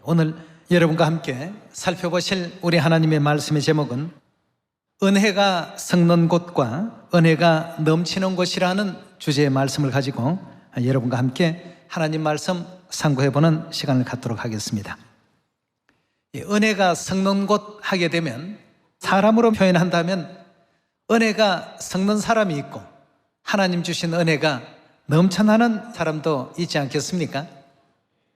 오늘 여러분과 함께 살펴보실 우리 하나님의 말씀의 제목은 은혜가 섞는 곳과 은혜가 넘치는 곳이라는 주제의 말씀을 가지고 여러분과 함께 하나님 말씀 상고해보는 시간을 갖도록 하겠습니다. 은혜가 섞는 곳 하게 되면 사람으로 표현한다면 은혜가 섞는 사람이 있고 하나님 주신 은혜가 넘쳐나는 사람도 있지 않겠습니까?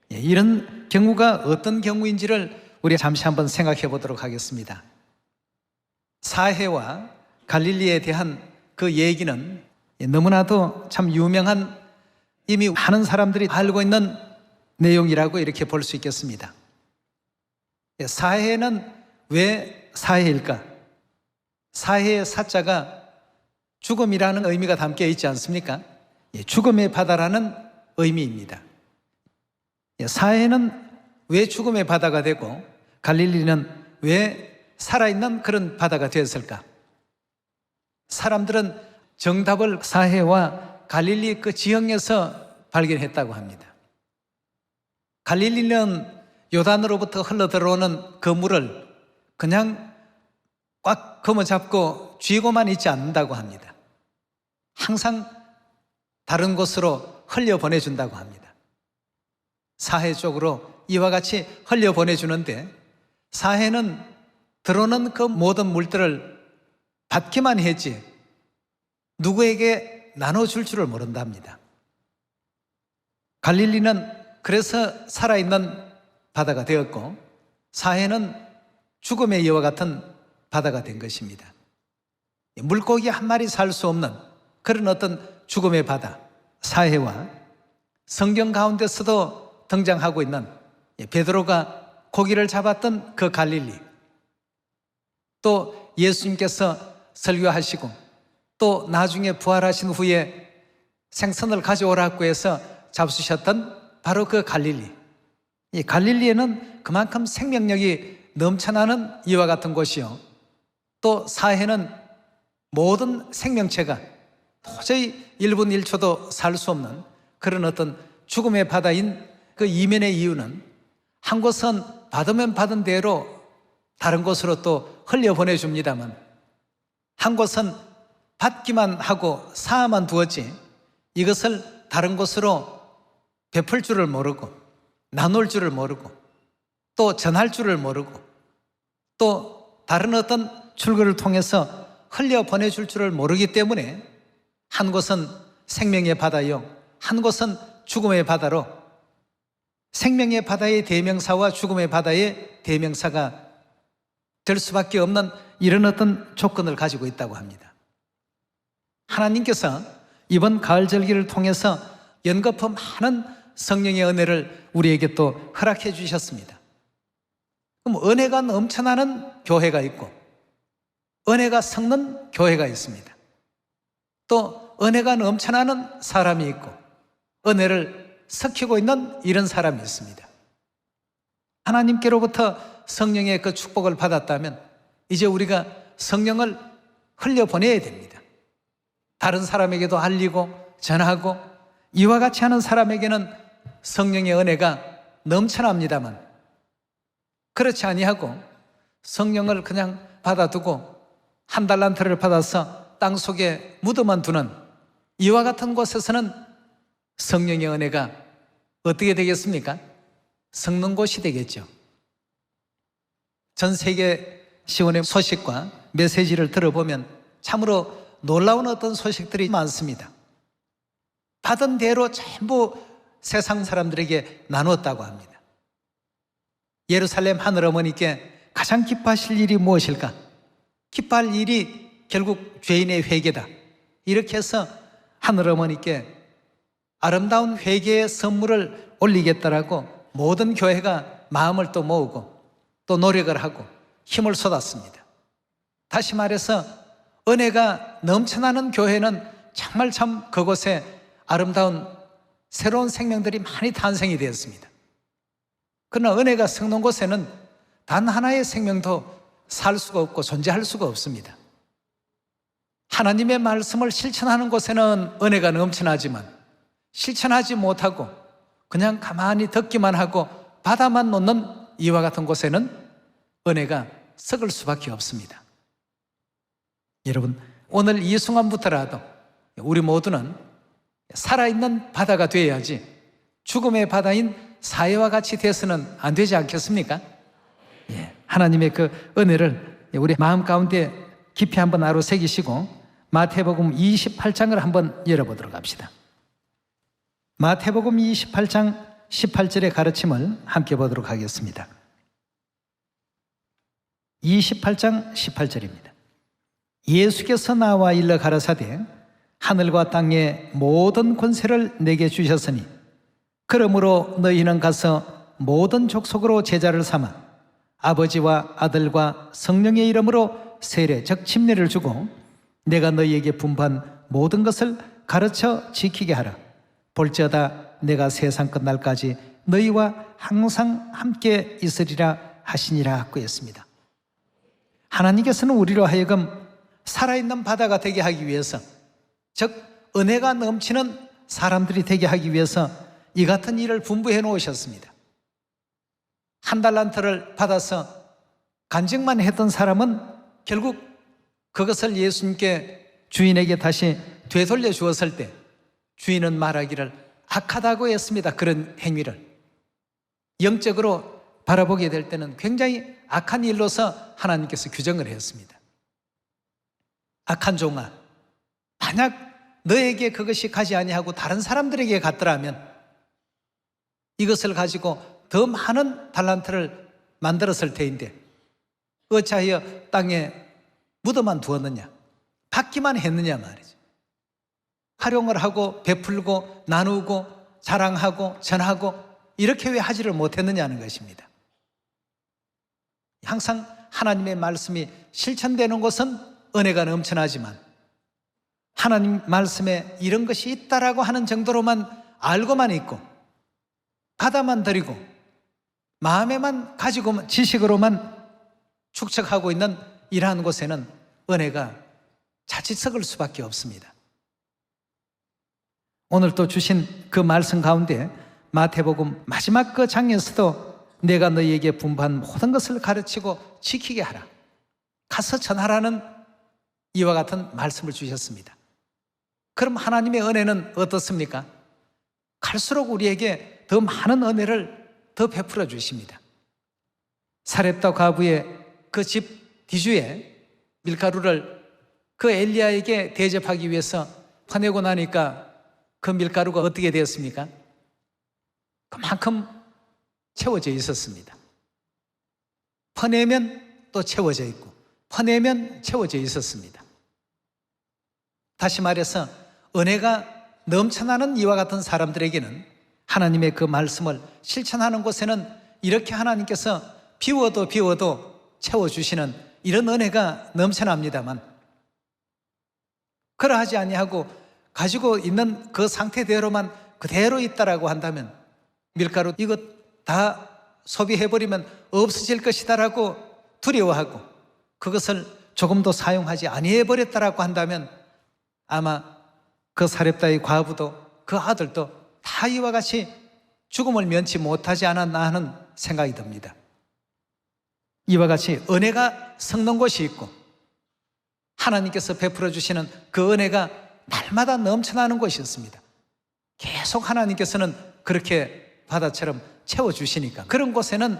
이런 경우가 어떤 경우인지를 우리 잠시 한번 생각해 보도록 하겠습니다. 사해와 갈릴리에 대한 그 얘기는 너무나도 참 유명한, 이미 많은 사람들이 알고 있는 내용이라고 이렇게 볼 수 있겠습니다. 사해는 왜 사해일까? 사해의 사자가 죽음이라는 의미가 담겨 있지 않습니까? 죽음의 바다라는 의미입니다. 사해는 왜 죽음의 바다가 되고 갈릴리는 왜 살아있는 그런 바다가 되었을까? 사람들은 정답을 사해와 갈릴리 그 지형에서 발견했다고 합니다. 갈릴리는 요단으로부터 흘러 들어오는 그 물을 그냥 꽉 거머잡고 쥐고만 있지 않는다고 합니다. 항상 다른 곳으로 흘려보내준다고 합니다. 사해 쪽으로 이와 같이 흘려보내주는데 사해는 들어오는 그 모든 물들을 받기만 했지 누구에게 나눠줄 줄을 모른답니다. 갈릴리는 그래서 살아있는 바다가 되었고 사해는 죽음의 이와 같은 바다가 된 것입니다. 물고기 한 마리 살 수 없는 그런 어떤 죽음의 바다 사해와 성경 가운데서도 등장하고 있는 베드로가 고기를 잡았던 그 갈릴리, 또 예수님께서 설교하시고 또 나중에 부활하신 후에 생선을 가져오라고 해서 잡수셨던 바로 그 갈릴리. 이 갈릴리에는 그만큼 생명력이 넘쳐나는 이와 같은 곳이요, 또 사해는 모든 생명체가 도저히 1분 1초도 살 수 없는 그런 어떤 죽음의 바다인 그 이면의 이유는 한 곳은 받으면 받은 대로 다른 곳으로 또 흘려보내줍니다만 한 곳은 받기만 하고 쌓아만 두었지 이것을 다른 곳으로 베풀 줄을 모르고 나눌 줄을 모르고 또 전할 줄을 모르고 또 다른 어떤 출구를 통해서 흘려보내줄 줄을 모르기 때문에 한 곳은 생명의 바다요, 한 곳은 죽음의 바다로 생명의 바다의 대명사와 죽음의 바다의 대명사가 될 수밖에 없는 이런 어떤 조건을 가지고 있다고 합니다. 하나님께서 이번 가을절기를 통해서 연거푸 많은 성령의 은혜를 우리에게 또 허락해 주셨습니다. 그럼 은혜가 넘쳐나는 교회가 있고 은혜가 섞는 교회가 있습니다. 또 은혜가 넘쳐나는 사람이 있고 은혜를 섞이고 있는 이런 사람이 있습니다. 하나님께로부터 성령의 그 축복을 받았다면 이제 우리가 성령을 흘려보내야 됩니다. 다른 사람에게도 알리고 전하고 이와 같이 하는 사람에게는 성령의 은혜가 넘쳐납니다만 그렇지 아니하고 성령을 그냥 받아두고 한 달란트를 받아서 땅속에 묻어만 두는 이와 같은 곳에서는 성령의 은혜가 어떻게 되겠습니까? 섞는 곳이 되겠죠. 전 세계 시온의 소식과 메시지를 들어보면 참으로 놀라운 어떤 소식들이 많습니다. 받은 대로 전부 세상 사람들에게 나누었다고 합니다. 예루살렘 하늘어머니께 가장 기뻐하실 일이 무엇일까? 기뻐할 일이 결국 죄인의 회개다. 이렇게 해서 하늘어머니께 아름다운 회개의 선물을 올리겠다라고 모든 교회가 마음을 또 모으고 또 노력을 하고 힘을 쏟았습니다. 다시 말해서 은혜가 넘쳐나는 교회는 정말 참 그곳에 아름다운 새로운 생명들이 많이 탄생이 되었습니다. 그러나 은혜가 섞는 곳에는 단 하나의 생명도 살 수가 없고 존재할 수가 없습니다. 하나님의 말씀을 실천하는 곳에는 은혜가 넘쳐나지만 실천하지 못하고 그냥 가만히 듣기만 하고 받아만 놓는 이와 같은 곳에는 은혜가 썩을 수밖에 없습니다. 여러분, 오늘 이 순간부터라도 우리 모두는 살아있는 바다가 되어야지 죽음의 바다인 사회와 같이 돼서는 안 되지 않겠습니까? 예, 하나님의 그 은혜를 우리 마음 가운데 깊이 한번 아로새기시고 마태복음 28장을 한번 열어보도록 합시다. 마태복음 28장 18절의 가르침을 함께 보도록 하겠습니다. 28장 18절입니다. 예수께서 나와 일러 가라사대 하늘과 땅의 모든 권세를 내게 주셨으니 그러므로 너희는 가서 모든 족속으로 제자를 삼아 아버지와 아들과 성령의 이름으로 세례 즉 침례를 주고 내가 너희에게 분부한 모든 것을 가르쳐 지키게 하라. 볼지어다 내가 세상 끝날까지 너희와 항상 함께 있으리라 하시니라 하였습니다. 하나님께서는 우리로 하여금 살아있는 바다가 되게 하기 위해서, 즉 은혜가 넘치는 사람들이 되게 하기 위해서 이 같은 일을 분부해 놓으셨습니다. 한 달란트를 받아서 간증만 했던 사람은 결국 그것을 예수님께 주인에게 다시 되돌려 주었을 때 주인은 말하기를 악하다고 했습니다. 그런 행위를 영적으로 바라보게 될 때는 굉장히 악한 일로서 하나님께서 규정을 했습니다. 악한 종아, 만약 너에게 그것이 가지 아니하고 다른 사람들에게 갔더라면 이것을 가지고 더 많은 달란트를 만들었을 테인데 어찌하여 땅에 묻어만 두었느냐, 받기만 했느냐 말이죠. 활용을 하고 베풀고 나누고 자랑하고 전하고 이렇게 왜 하지를 못했느냐는 것입니다. 항상 하나님의 말씀이 실천되는 곳은 은혜가 넘쳐나지만 하나님 말씀에 이런 것이 있다라고 하는 정도로만 알고만 있고 가다만 드리고 마음에만 가지고 지식으로만 축적하고 있는 이러한 곳에는 은혜가 자칫 썩을 수밖에 없습니다. 오늘 또 주신 그 말씀 가운데 마태복음 마지막 그 장에서도 내가 너희에게 분부한 모든 것을 가르치고 지키게 하라, 가서 전하라는 이와 같은 말씀을 주셨습니다. 그럼 하나님의 은혜는 어떻습니까? 갈수록 우리에게 더 많은 은혜를 더 베풀어 주십니다. 사렙다 과부의 그 집 뒤주에 밀가루를 그 엘리야에게 대접하기 위해서 퍼내고 나니까 그 밀가루가 어떻게 되었습니까? 그만큼 채워져 있었습니다. 퍼내면 또 채워져 있고 퍼내면 채워져 있었습니다. 다시 말해서 은혜가 넘쳐나는 이와 같은 사람들에게는 하나님의 그 말씀을 실천하는 곳에는 이렇게 하나님께서 비워도 채워주시는 이런 은혜가 넘쳐납니다만, 그러하지 아니하고 가지고 있는 그 상태대로만 그대로 있다라고 한다면 밀가루 이것 다 소비해버리면 없어질 것이다라고 두려워하고 그것을 조금도 사용하지 아니해버렸다라고 한다면 아마 그 사렙다의 과부도 그 아들도 다 이와 같이 죽음을 면치 못하지 않았나 하는 생각이 듭니다. 이와 같이 은혜가 섞는 곳이 있고 하나님께서 베풀어 주시는 그 은혜가 날마다 넘쳐나는 곳이었습니다. 계속 하나님께서는 그렇게 바다처럼 채워주시니까 그런 곳에는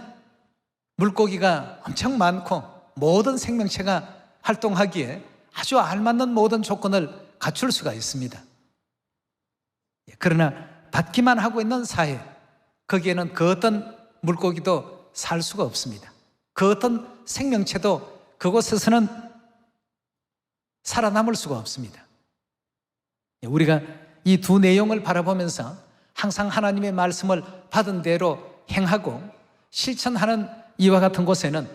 물고기가 엄청 많고 모든 생명체가 활동하기에 아주 알맞는 모든 조건을 갖출 수가 있습니다. 그러나 받기만 하고 있는 사회, 거기에는 그 어떤 물고기도 살 수가 없습니다. 그 어떤 생명체도 그곳에서는 살아남을 수가 없습니다. 우리가 이 두 내용을 바라보면서 항상 하나님의 말씀을 받은 대로 행하고 실천하는 이와 같은 곳에는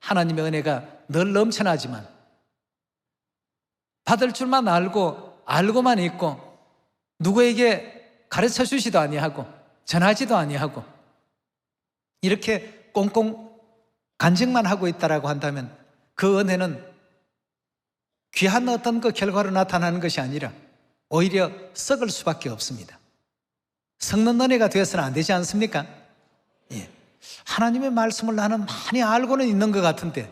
하나님의 은혜가 늘 넘쳐나지만 받을 줄만 알고만 있고 누구에게 가르쳐 주지도 아니하고 전하지도 아니하고 이렇게 꽁꽁 간증만 하고 있다라고 한다면 그 은혜는 귀한 어떤 그 결과로 나타나는 것이 아니라 오히려 썩을 수밖에 없습니다. 썩는 은혜가 되어서는 안 되지 않습니까? 예. 하나님의 말씀을 나는 많이 알고는 있는 것 같은데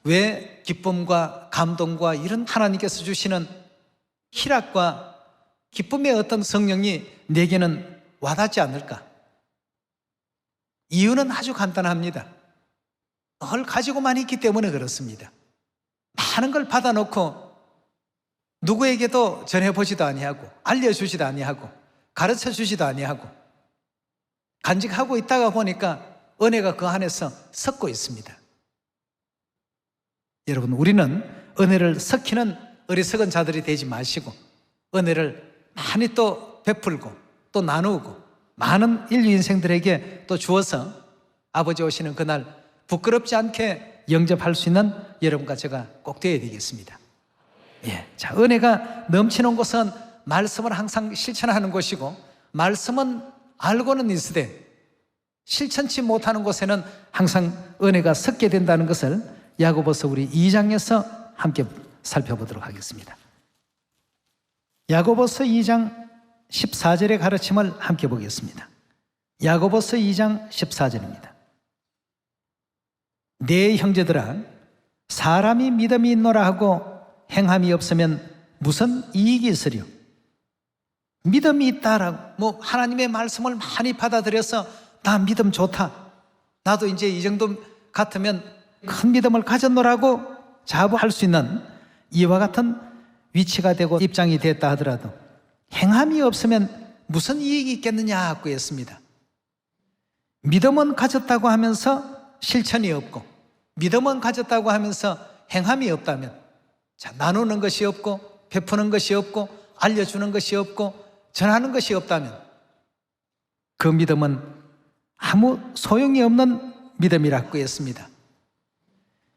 왜 기쁨과 감동과 이런 하나님께서 주시는 희락과 기쁨의 어떤 성령이 내게는 와닿지 않을까? 이유는 아주 간단합니다. 늘 가지고만 있기 때문에 그렇습니다. 많은 걸 받아놓고 누구에게도 전해보지도 아니하고 알려주지도 아니하고 가르쳐주지도 아니하고 간직하고 있다가 보니까 은혜가 그 안에서 섞고 있습니다. 여러분, 우리는 은혜를 섞이는 어리석은 자들이 되지 마시고 은혜를 많이 또 베풀고 또 나누고 많은 인류 인생들에게 또 주어서 아버지 오시는 그날 부끄럽지 않게 영접할 수 있는 여러분과 제가 꼭 되어야 되겠습니다. 자, 은혜가 넘치는 곳은 말씀을 항상 실천하는 곳이고 말씀은 알고는 있으되 실천치 못하는 곳에는 항상 은혜가 섞게 된다는 것을 야고보서 우리 2장에서 함께 살펴보도록 하겠습니다. 야고보서 2장 14절의 가르침을 함께 보겠습니다. 야고보서 2장 14절입니다. 내 형제들아, 사람이 믿음이 있노라 하고 행함이 없으면 무슨 이익이 있으려? 믿음이 있다라고 하나님의 말씀을 많이 받아들여서 나 믿음 좋다, 나도 이제 이 정도 같으면 큰 믿음을 가졌노라고 자부할 수 있는 이와 같은 위치가 되고 입장이 됐다 하더라도 행함이 없으면 무슨 이익이 있겠느냐고 했습니다. 믿음은 가졌다고 하면서 실천이 없고 믿음은 가졌다고 하면서 행함이 없다면, 자, 나누는 것이 없고 베푸는 것이 없고 알려주는 것이 없고 전하는 것이 없다면 그 믿음은 아무 소용이 없는 믿음이라고 했습니다.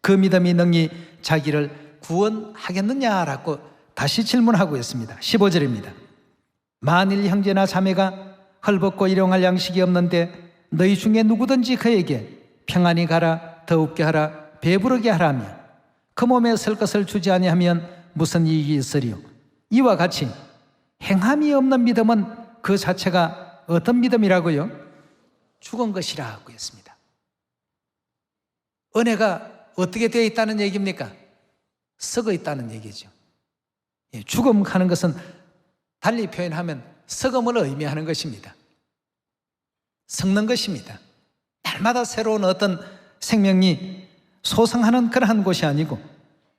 그 믿음이 능히 자기를 구원하겠느냐라고 다시 질문하고 있습니다. 15절입니다. 만일 형제나 자매가 헐벗고 일용할 양식이 없는데 너희 중에 누구든지 그에게 평안히 가라, 더웁게 하라, 배부르게 하라며 그 몸에 쓸 것을 주지 아니하면 무슨 이익이 있으리요? 이와 같이 행함이 없는 믿음은 그 자체가 어떤 믿음이라고요? 죽은 것이라고 했습니다. 은혜가 어떻게 되어 있다는 얘기입니까? 썩어 있다는 얘기죠. 죽음 하는 것은 달리 표현하면 썩음을 의미하는 것입니다. 썩는 것입니다. 날마다 새로운 어떤 생명이 소생하는 그러한 곳이 아니고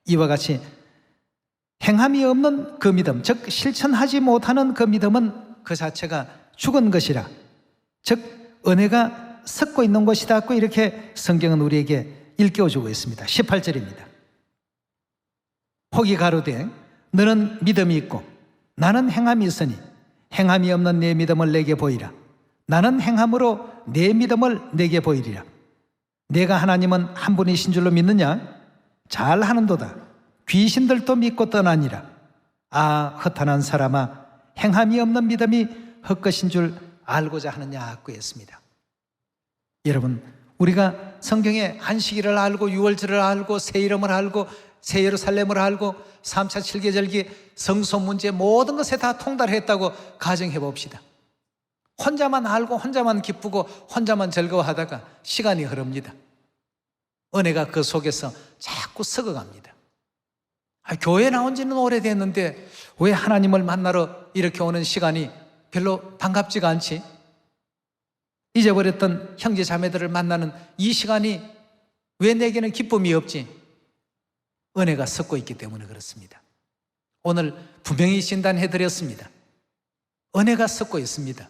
이와 같이 행함이 없는 그 믿음, 즉 실천하지 못하는 그 믿음은 그 자체가 죽은 것이라, 즉 은혜가 섞고 있는 것이다, 이렇게 성경은 우리에게 일깨워주고 있습니다. 18절입니다. 혹이 가로되 너는 믿음이 있고 나는 행함이 있으니 행함이 없는 내 믿음을 내게 보이라. 나는 행함으로 내 믿음을 내게 보이리라. 내가 하나님은 한 분이신 줄로 믿느냐? 잘하는도다. 귀신들도 믿고 떠나니라. 아, 허탄한 사람아, 행함이 없는 믿음이 헛것인 줄 알고자 하느냐고 했습니다. 여러분, 우리가 성경에 안식일을 알고 유월절을 알고 새 이름을 알고 새 예루살렘을 알고 3차 7계절기 성소 문제 모든 것에 다 통달했다고 가정해 봅시다. 혼자만 알고 혼자만 기쁘고 혼자만 즐거워하다가 시간이 흐릅니다. 은혜가 그 속에서 자꾸 썩어갑니다. 교회 나온 지는 오래됐는데 왜 하나님을 만나러 이렇게 오는 시간이 별로 반갑지가 않지? 잊어버렸던 형제 자매들을 만나는 이 시간이 왜 내게는 기쁨이 없지? 은혜가 섞고 있기 때문에 그렇습니다. 오늘 분명히 진단해드렸습니다. 은혜가 섞고 있습니다.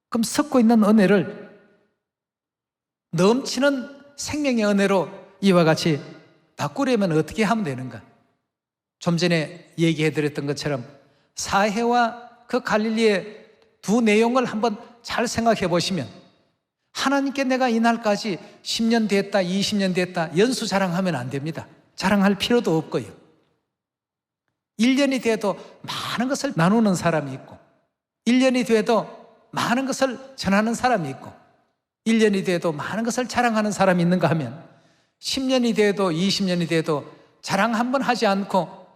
그럼 섞고 있는 은혜를 넘치는 생명의 은혜로 이와 같이 바꾸려면 어떻게 하면 되는가? 좀 전에 얘기해드렸던 것처럼 사해와 그 갈릴리의 두 내용을 한번 잘 생각해 보시면 하나님께 내가 이날까지 10년 됐다, 20년 됐다 연수 자랑하면 안 됩니다. 자랑할 필요도 없고요. 1년이 돼도 많은 것을 나누는 사람이 있고 1년이 돼도 많은 것을 전하는 사람이 있고 1년이 돼도 많은 것을 자랑하는 사람이 있는가 하면 10년이 돼도 20년이 돼도 자랑 한 번 하지 않고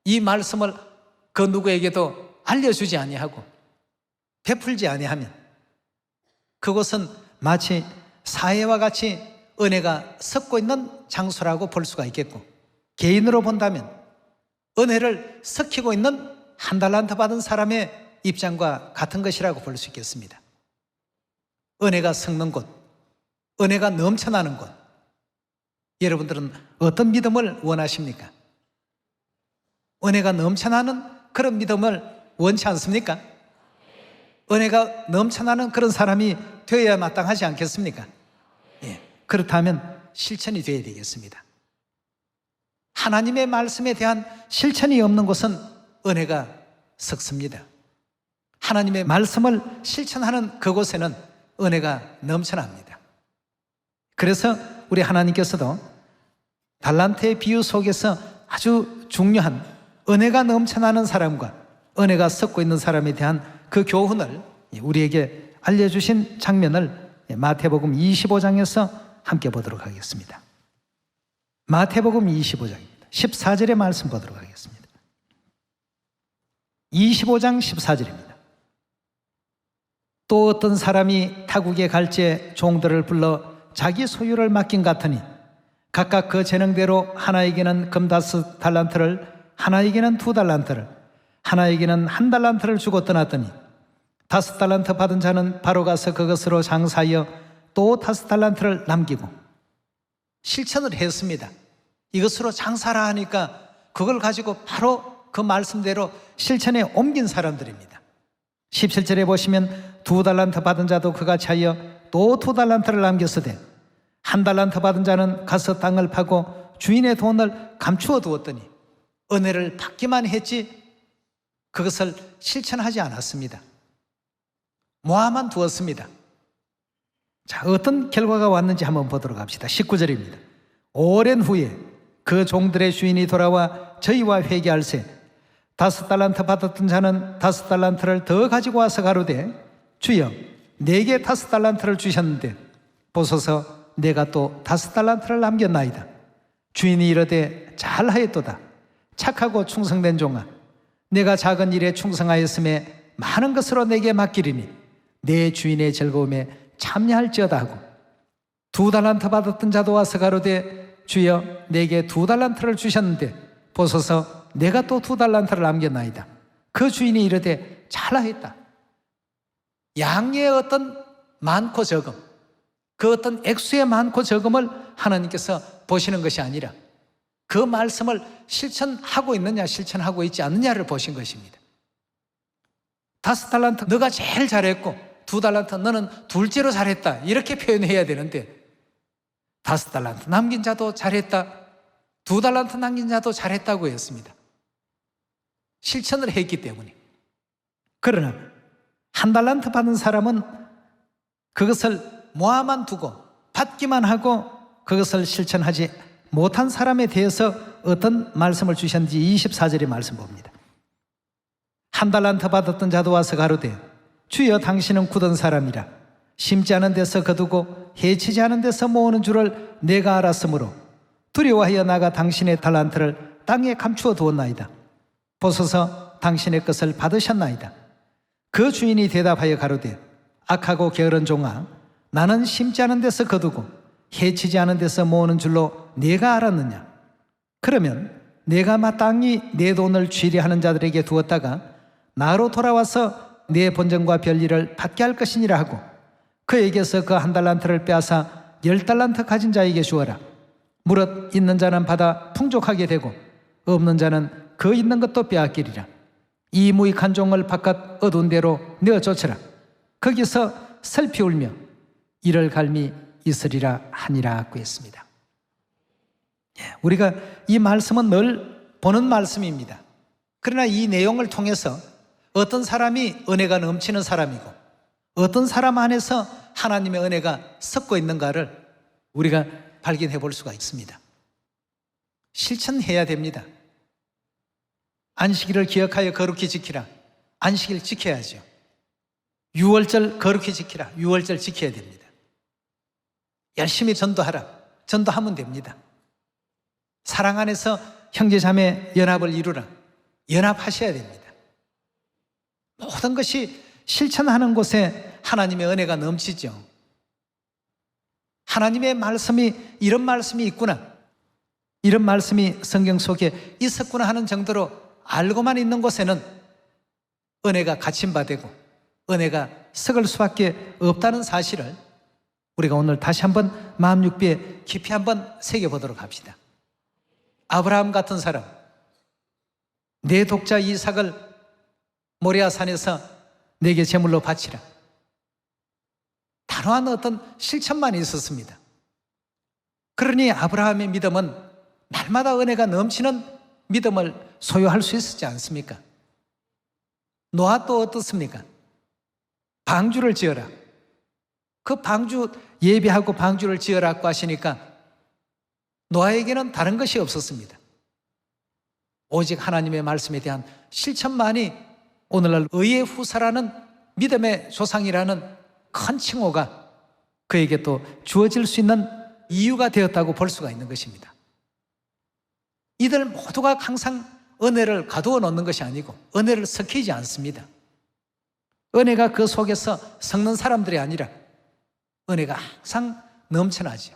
이 말씀을 그 누구에게도 알려주지 아니하고 베풀지 아니하면 그것은 마치 사회와 같이 은혜가 섞고 있는 장소라고 볼 수가 있겠고, 개인으로 본다면 은혜를 섞이고 있는 한 달란트 받은 사람의 입장과 같은 것이라고 볼 수 있겠습니다. 은혜가 섞는 곳, 은혜가 넘쳐나는 곳, 여러분들은 어떤 믿음을 원하십니까? 은혜가 넘쳐나는 그런 믿음을 원치 않습니까? 은혜가 넘쳐나는 그런 사람이 되어야 마땅하지 않겠습니까? 예, 그렇다면 실천이 되어야 되겠습니다. 하나님의 말씀에 대한 실천이 없는 곳은 은혜가 섞습니다. 하나님의 말씀을 실천하는 그곳에는 은혜가 넘쳐납니다. 그래서 우리 하나님께서도 달란트의 비유 속에서 아주 중요한 은혜가 넘쳐나는 사람과 은혜가 섞고 있는 사람에 대한 그 교훈을 우리에게 알려주신 장면을 마태복음 25장에서 함께 보도록 하겠습니다. 마태복음 25장입니다. 14절의 말씀 보도록 하겠습니다. 25장 14절입니다. 또 어떤 사람이 타국에 갈지에 종들을 불러 자기 소유를 맡긴 같으니 각각 그 재능대로 하나에게는 금 5달란트를, 하나에게는 2달란트를, 하나에게는 1달란트를 주고 떠났더니 5달란트 받은 자는 바로 가서 그것으로 장사하여 또 5달란트를 남기고, 실천을 했습니다. 이것으로 장사라 하니까 그걸 가지고 바로 그 말씀대로 실천에 옮긴 사람들입니다. 17절에 보시면 2달란트 받은 자도 그같이 하여 또 2달란트를 남겼으되 1달란트 받은 자는 가서 땅을 파고 주인의 돈을 감추어 두었더니 은혜를 받기만 했지 그것을 실천하지 않았습니다. 모아만 두었습니다. 자, 어떤 결과가 왔는지 한번 보도록 합시다. 19절입니다. 오랜 후에 그 종들의 주인이 돌아와 저희와 회개할세 5달란트 받았던 자는 5달란트를 더 가지고 와서 가로되 주여 내게 5달란트를 주셨는데 보소서 내가 또 5달란트를 남겼나이다. 주인이 이르되 잘하였도다. 착하고 충성된 종아, 내가 작은 일에 충성하였음에 많은 것으로 내게 맡기리니 내 주인의 즐거움에 참여할지어다 하고 2달란트 받았던 자도 와서 가로되 주여 내게 2달란트를 주셨는데 보소서 내가 또 2달란트를 남겼나이다. 그 주인이 이르되 잘하였다. 양의 어떤 많고 적음, 그 어떤 액수의 많고 적음을 하나님께서 보시는 것이 아니라 그 말씀을 실천하고 있느냐 실천하고 있지 않느냐를 보신 것입니다. 5달란트 너가 제일 잘했고 2달란트 너는 둘째로 잘했다, 이렇게 표현해야 되는데 5달란트 남긴 자도 잘했다, 2달란트 남긴 자도 잘했다고 했습니다. 실천을 했기 때문에. 그러나 1달란트 받은 사람은 그것을 모아만 두고 받기만 하고 그것을 실천하지 못한 사람에 대해서 어떤 말씀을 주셨는지 24절의 말씀 봅니다. 1달란트 받았던 자도 와서 가로되 주여 당신은 굳은 사람이라 심지 않은 데서 거두고 해치지 않은 데서 모으는 줄을 내가 알았으므로 두려워하여 나가 당신의 달란트를 땅에 감추어 두었나이다. 보소서 당신의 것을 받으셨나이다. 그 주인이 대답하여 가로되 악하고 게으른 종아, 나는 심지 않은 데서 거두고 해치지 않은 데서 모으는 줄로 내가 알았느냐. 그러면 내가 마땅히 내 돈을 취리하는 자들에게 두었다가 나로 돌아와서 내 본전과 별일을 받게 할 것이니라 하고 그에게서 그 1달란트를 빼앗아 10달란트 가진 자에게 주어라. 무릇 있는 자는 받아 풍족하게 되고 없는 자는 그 있는 것도 빼앗기리라. 이 무익한 종을 바깥 어두운 데로 내어 쫓으라. 거기서 슬피 울며 이를 갈미 있으리라 하니라 했습니다. 우리가 이 말씀은 늘 보는 말씀입니다. 그러나 이 내용을 통해서 어떤 사람이 은혜가 넘치는 사람이고 어떤 사람 안에서 하나님의 은혜가 섞고 있는가를 우리가 발견해 볼 수가 있습니다. 실천해야 됩니다. 안식일을 기억하여 거룩히 지키라. 안식일 지켜야죠. 유월절 거룩히 지키라. 유월절 지켜야 됩니다. 열심히 전도하라. 전도하면 됩니다. 사랑 안에서 형제자매 연합을 이루라. 연합하셔야 됩니다. 모든 것이 실천하는 곳에 하나님의 은혜가 넘치죠. 하나님의 말씀이 이런 말씀이 있구나, 이런 말씀이 성경 속에 있었구나 하는 정도로 알고만 있는 곳에는 은혜가 갇힌 바 되고 은혜가 썩을 수밖에 없다는 사실을 우리가 오늘 다시 한번 마음 육비에 깊이 한번 새겨보도록 합시다. 아브라함 같은 사람, 내 독자 이삭을 모리아 산에서 내게 제물로 바치라, 단호한 어떤 실천만 있었습니다. 그러니 아브라함의 믿음은 날마다 은혜가 넘치는 믿음을 소유할 수 있었지 않습니까? 노아 또 어떻습니까? 방주를 지어라. 그 방주 예비하고 방주를 지어라고 하시니까 노아에게는 다른 것이 없었습니다. 오직 하나님의 말씀에 대한 실천만이 오늘날 의의 후사라는 믿음의 조상이라는 큰 칭호가 그에게 또 주어질 수 있는 이유가 되었다고 볼 수가 있는 것입니다. 이들 모두가 항상 은혜를 가두어 놓는 것이 아니고 은혜를 섞이지 않습니다. 은혜가 그 속에서 섞는 사람들이 아니라 은혜가 항상 넘쳐나죠.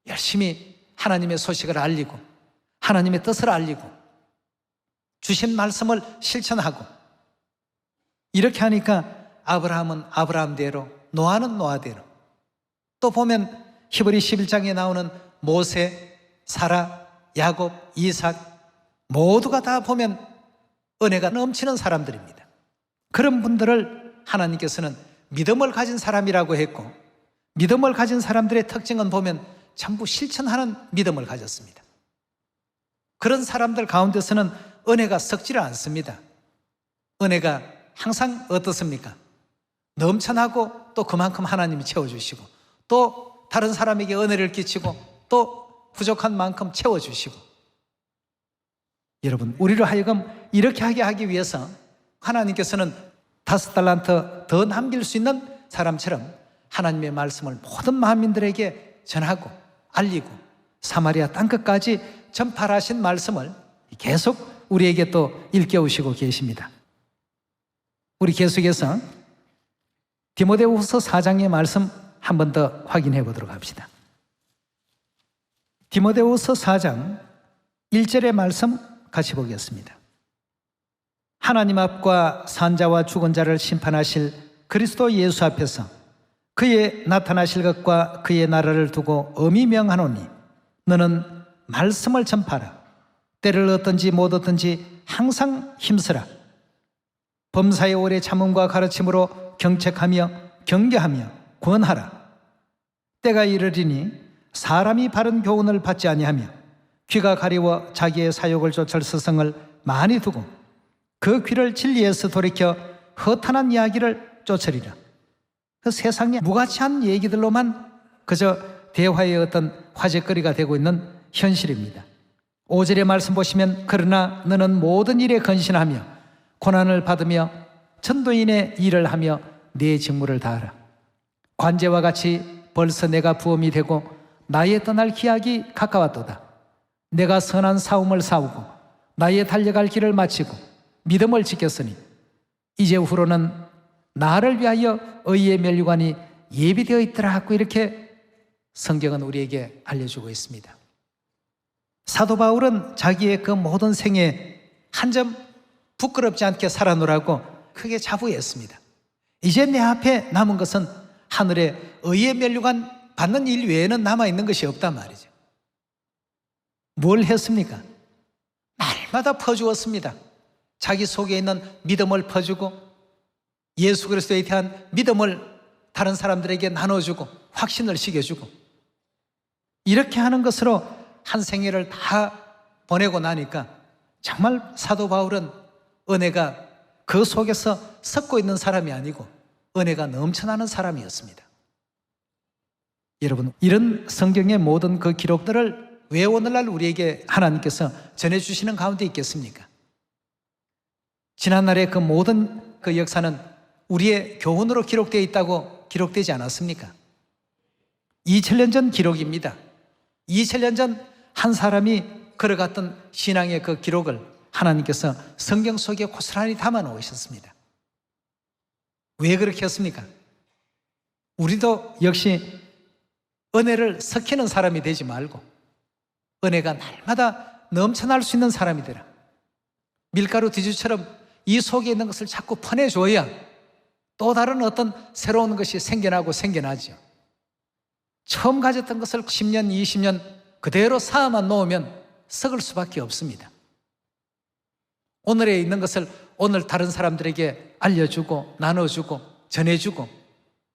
열심히 하나님의 소식을 알리고 하나님의 뜻을 알리고 주신 말씀을 실천하고 이렇게 하니까 아브라함은 아브라함대로, 노아는 노아대로, 또 보면 히브리 11장에 나오는 모세, 사라, 야곱, 이삭 모두가 다 보면 은혜가 넘치는 사람들입니다. 그런 분들을 하나님께서는 믿음을 가진 사람이라고 했고, 믿음을 가진 사람들의 특징은 보면 전부 실천하는 믿음을 가졌습니다. 그런 사람들 가운데서는 은혜가 썩지를 않습니다. 은혜가 항상 어떻습니까? 넘쳐나고 또 그만큼 하나님이 채워주시고 또 다른 사람에게 은혜를 끼치고 또 부족한 만큼 채워주시고, 여러분, 우리를 하여금 이렇게 하게 하기 위해서 하나님께서는 5달란트 더 남길 수 있는 사람처럼 하나님의 말씀을 모든 만민들에게 전하고 알리고 사마리아 땅끝까지 전파하신 말씀을 계속 우리에게 또 일깨우시고 계십니다. 우리 계속해서 디모데후서 4장의 말씀 한 번 더 확인해 보도록 합시다. 디모데후서 4장 1절의 말씀 같이 보겠습니다. 하나님 앞과 산자와 죽은 자를 심판하실 그리스도 예수 앞에서 그의 나타나실 것과 그의 나라를 두고 엄히 명하노니 너는 말씀을 전파하라. 때를 얻든지 못 얻든지 항상 힘쓰라. 범사의 오래 참음과 가르침으로 경책하며 경계하며 권하라. 때가 이르리니 사람이 바른 교훈을 받지 아니하며 귀가 가리워 자기의 사욕을 좇을 스승을 많이 두고 그 귀를 진리에서 돌이켜 허탄한 이야기를 쫓으리라. 그 세상의 무가치한 얘기들로만 그저 대화의 어떤 화제거리가 되고 있는 현실입니다. 5절의 말씀 보시면 그러나 너는 모든 일에 건신하며 고난을 받으며 전도인의 일을 하며 네 직무를 다하라. 관제와 같이 벌써 내가 부엄이 되고 나의 떠날 기약이 가까웠도다. 내가 선한 싸움을 싸우고 나의 달려갈 길을 마치고 믿음을 지켰으니 이제 후로는 나를 위하여 의의 면류관이 예비되어 있더라 하고 이렇게 성경은 우리에게 알려주고 있습니다. 사도 바울은 자기의 그 모든 생에 한 점 부끄럽지 않게 살아노라고 크게 자부했습니다. 이제 내 앞에 남은 것은 하늘의 의의 면류관 받는 일 외에는 남아있는 것이 없단 말이죠. 뭘 했습니까? 날마다 퍼주었습니다. 자기 속에 있는 믿음을 퍼주고 예수 그리스도에 대한 믿음을 다른 사람들에게 나눠주고 확신을 시켜주고 이렇게 하는 것으로 한 생애를 다 보내고 나니까 정말 사도 바울은 은혜가 그 속에서 섞고 있는 사람이 아니고 은혜가 넘쳐나는 사람이었습니다. 여러분, 이런 성경의 모든 그 기록들을 왜 오늘날 우리에게 하나님께서 전해주시는 가운데 있겠습니까? 지난날의 그 모든 그 역사는 우리의 교훈으로 기록되어 있다고 기록되지 않았습니까? 2000년 전 기록입니다. 2000년 전 한 사람이 걸어갔던 신앙의 그 기록을 하나님께서 성경 속에 고스란히 담아 놓으셨습니다. 왜 그렇게 했습니까? 우리도 역시 은혜를 섞이는 사람이 되지 말고 은혜가 날마다 넘쳐날 수 있는 사람이 되라. 밀가루 뒤주처럼 이 속에 있는 것을 자꾸 퍼내줘야 또 다른 어떤 새로운 것이 생겨나고 생겨나죠. 처음 가졌던 것을 10년, 20년 그대로 쌓아만 놓으면 썩을 수밖에 없습니다. 오늘에 있는 것을 오늘 다른 사람들에게 알려주고 나눠주고 전해주고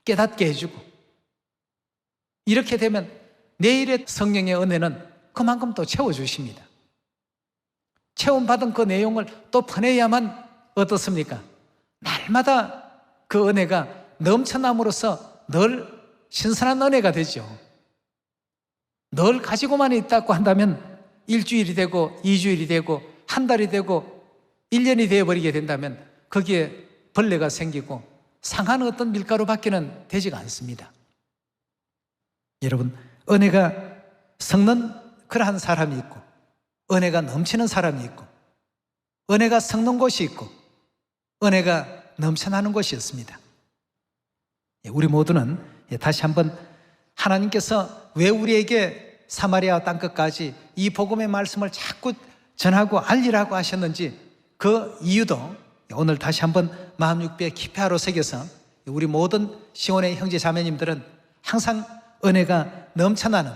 깨닫게 해주고 이렇게 되면 내일의 성령의 은혜는 그만큼 또 채워주십니다. 체험받은 그 내용을 또 퍼내야만 어떻습니까? 날마다 그 은혜가 넘쳐남으로써 늘 신선한 은혜가 되죠. 늘 가지고만 있다고 한다면 일주일이 되고 2주일이 되고 한 달이 되고 1년이 되어버리게 된다면 거기에 벌레가 생기고 상한 어떤 밀가루밖에는 되지가 않습니다. 여러분, 은혜가 섞는 그러한 사람이 있고 은혜가 넘치는 사람이 있고 은혜가 섞는 곳이 있고 은혜가 넘쳐나는 곳이 있습니다. 우리 모두는 다시 한번 하나님께서 왜 우리에게 사마리아 땅끝까지 이 복음의 말씀을 자꾸 전하고 알리라고 하셨는지 그 이유도 오늘 다시 한번 마음 육비에 깊이 하러 새겨서 우리 모든 시온의 형제 자매님들은 항상 은혜가 넘쳐나는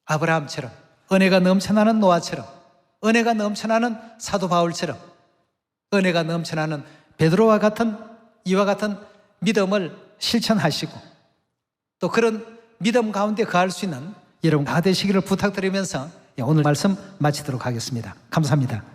아브라함처럼 은혜가 넘쳐나는 노아처럼 은혜가 넘쳐나는 사도 바울처럼 은혜가 넘쳐나는 베드로와 같은 이와 같은 믿음을 실천하시고 또 그런 믿음 가운데 거할 수 있는 여러분 다 되시기를 부탁드리면서 오늘 말씀 마치도록 하겠습니다. 감사합니다.